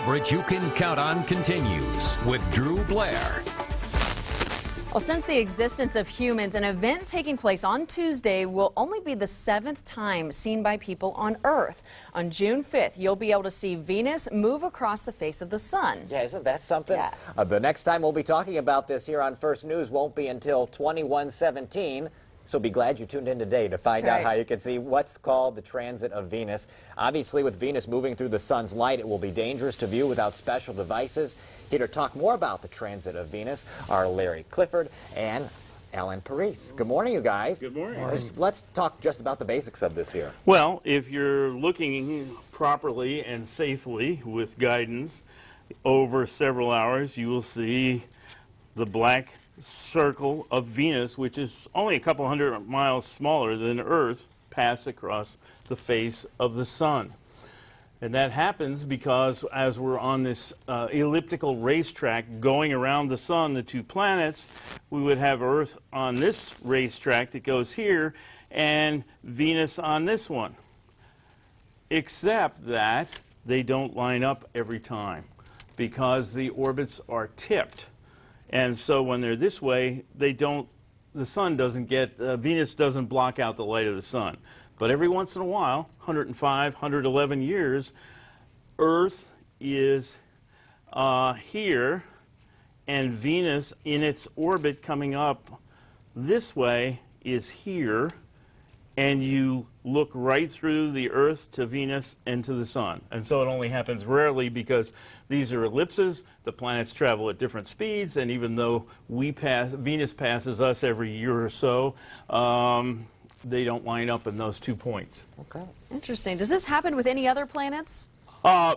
coverage you can count on continues with Drew Blair. Well, since the existence of humans, an event taking place on Tuesday will only be the 7th time seen by people on Earth. On June 5th, you'll be able to see Venus move across the face of the sun. Yeah, isn't that something? Yeah. The next time we'll be talking about this here on First News won't be until 2117. So be glad you tuned in today to find out how you can see what's called the transit of Venus. Obviously, with Venus moving through the sun's light, it will be dangerous to view without special devices. Here to talk more about the transit of Venus are Larry Clifford and Alan Parise. Good morning, you guys. Good morning. Let's talk just about the basics of this here. Well, if you're looking properly and safely with guidance over several hours, you will see the black circle of Venus, which is only a couple hundred miles smaller than Earth, pass across the face of the sun. And that happens because as we're on this elliptical racetrack going around the sun, the two planets, we would have Earth on this racetrack that goes here and Venus on this one. Except that they don't line up every time because the orbits are tipped. And so when they're this way, the sun doesn't get, Venus doesn't block out the light of the sun. But every once in a while, 105, 111 years, Earth is here, and Venus in its orbit coming up this way is here, and you look right through the Earth to Venus and to the sun. And so it only happens rarely because these are ellipses, the planets travel at different speeds, and even though Venus passes us every year or so, they don't line up in those 2 points. Okay. Interesting. Does this happen with any other planets?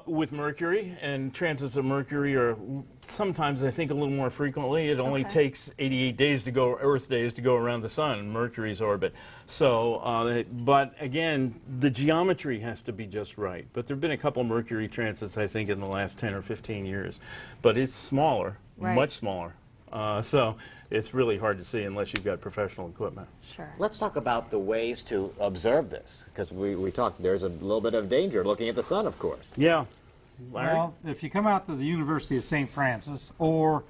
With Mercury, and transits of Mercury are sometimes, I think, a little more frequently. It only takes 88 days to go, Earth days, to go around the sun in Mercury's orbit. So, but again, the geometry has to be just right. But there have been a couple Mercury transits, I think, in the last 10 or 15 years. But it's smaller, much smaller. So it's really hard to see unless you've got professional equipment. Sure. Let's talk about the ways to observe this, because we talked, there's a little bit of danger looking at the sun, of course. Yeah. Larry? Well, if you come out to the University of St. Francis or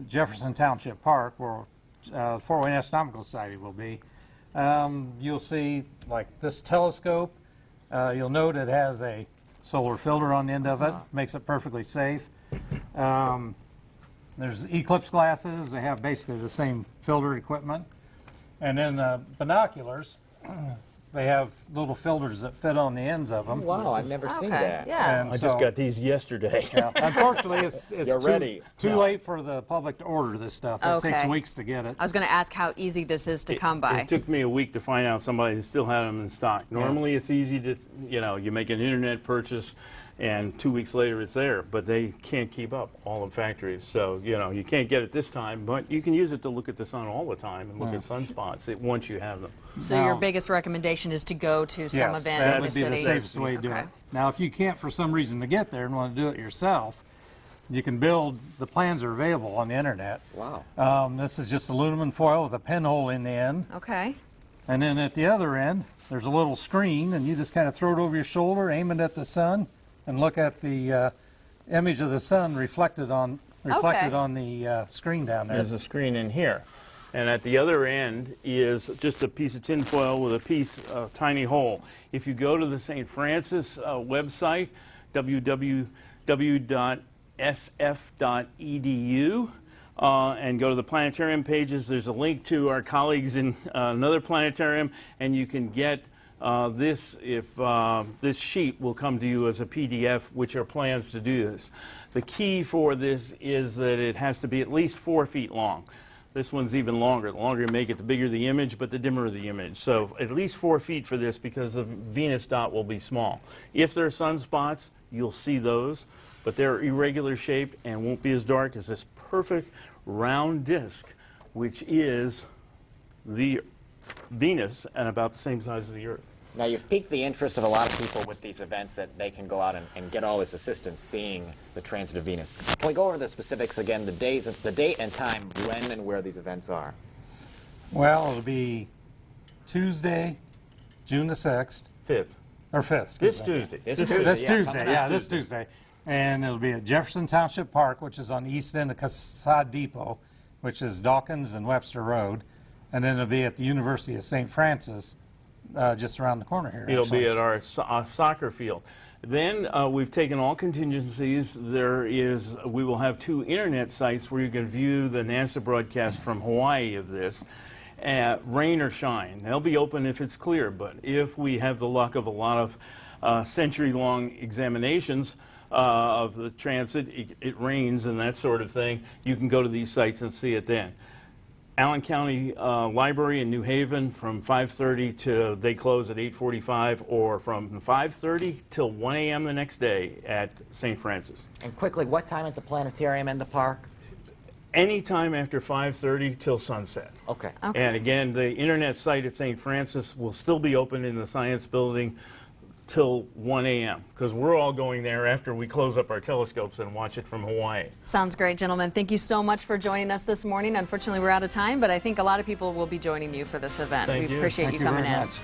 Jefferson Township Park, where Fort Wayne Astronomical Society will be, you'll see, like this telescope, you'll note it has a solar filter on the end of it, makes it perfectly safe. There's eclipse glasses. They have basically the same filter equipment. And then binoculars, they have little filters that fit on the ends of them. Wow, I've never seen that. Yeah. And I just got these yesterday. Yeah, unfortunately, it's too late for the public to order this stuff. It takes weeks to get it. I was going to ask how easy this is to come by. It took me a week to find out somebody still had them in stock. Normally it's easy to, you make an internet purchase and 2 weeks later it's there, but they can't keep up, all the factories. So, you can't get it this time, but you can use it to look at the sun all the time and look at sunspots once you have them. So your biggest recommendation is to go to some event in that the would be city? the safest way to do it. Now, if you can't for some reason to get there and want to do it yourself, you can build, the plans are available on the internet. Wow. This is just aluminum foil with a pinhole in the end. Okay. And then at the other end, there's a little screen, and you just kind of throw it over your shoulder, aim it at the sun, and look at the image of the sun reflected on the screen down there. There's a screen in here. And at the other end is just a piece of tin foil with a tiny hole. If you go to the St. Francis website, www.sf.edu, and go to the planetarium pages, there's a link to our colleagues in another planetarium, and you can get this sheet will come to you as a PDF, which are plans to do this. The key for this is that it has to be at least 4 feet long. This one's even longer. The longer you make it, the bigger the image, but the dimmer the image. So at least 4 feet for this because the Venus dot will be small. If there are sunspots, you'll see those, but they're irregular shape and won't be as dark as this perfect round disk, which is the Venus and about the same size as the Earth. Now, you've piqued the interest of a lot of people with these events that they can go out and get all this assistance seeing the transit of Venus. Can we go over the specifics again, the date and time when and where these events are? Well, it'll be Tuesday, June the 6th. 5th. Or 5th. This Tuesday. This Tuesday, yeah, this Tuesday. And it'll be at Jefferson Township Park, which is on the east end of Casad Depot, which is Dawkins and Webster Road. And then it'll be at the University of St. Francis, just around the corner here. It'll actually. be at our soccer field. Then we've taken all contingencies. We will have 2 internet sites where you can view the NASA broadcast from Hawaii of this, rain or shine. They'll be open if it's clear, but if we have the luck of a lot of century-long examinations of the transit, it rains and that sort of thing, you can go to these sites and see it then. Allen County Library in New Haven from 5:30 to they close at 8:45, or from 5:30 till 1 a.m. the next day at St. Francis. And quickly, what time at the planetarium and the park? Anytime after 5:30 till sunset. Okay. And again, the internet site at St. Francis will still be open in the Science Building till 1 a.m. because we're all going there after we close up our telescopes and watch it from Hawaii. Sounds great, gentlemen. Thank you so much for joining us this morning. Unfortunately, we're out of time, but I think a lot of people will be joining you for this event. Thank We you. appreciate Thank you coming very in. much.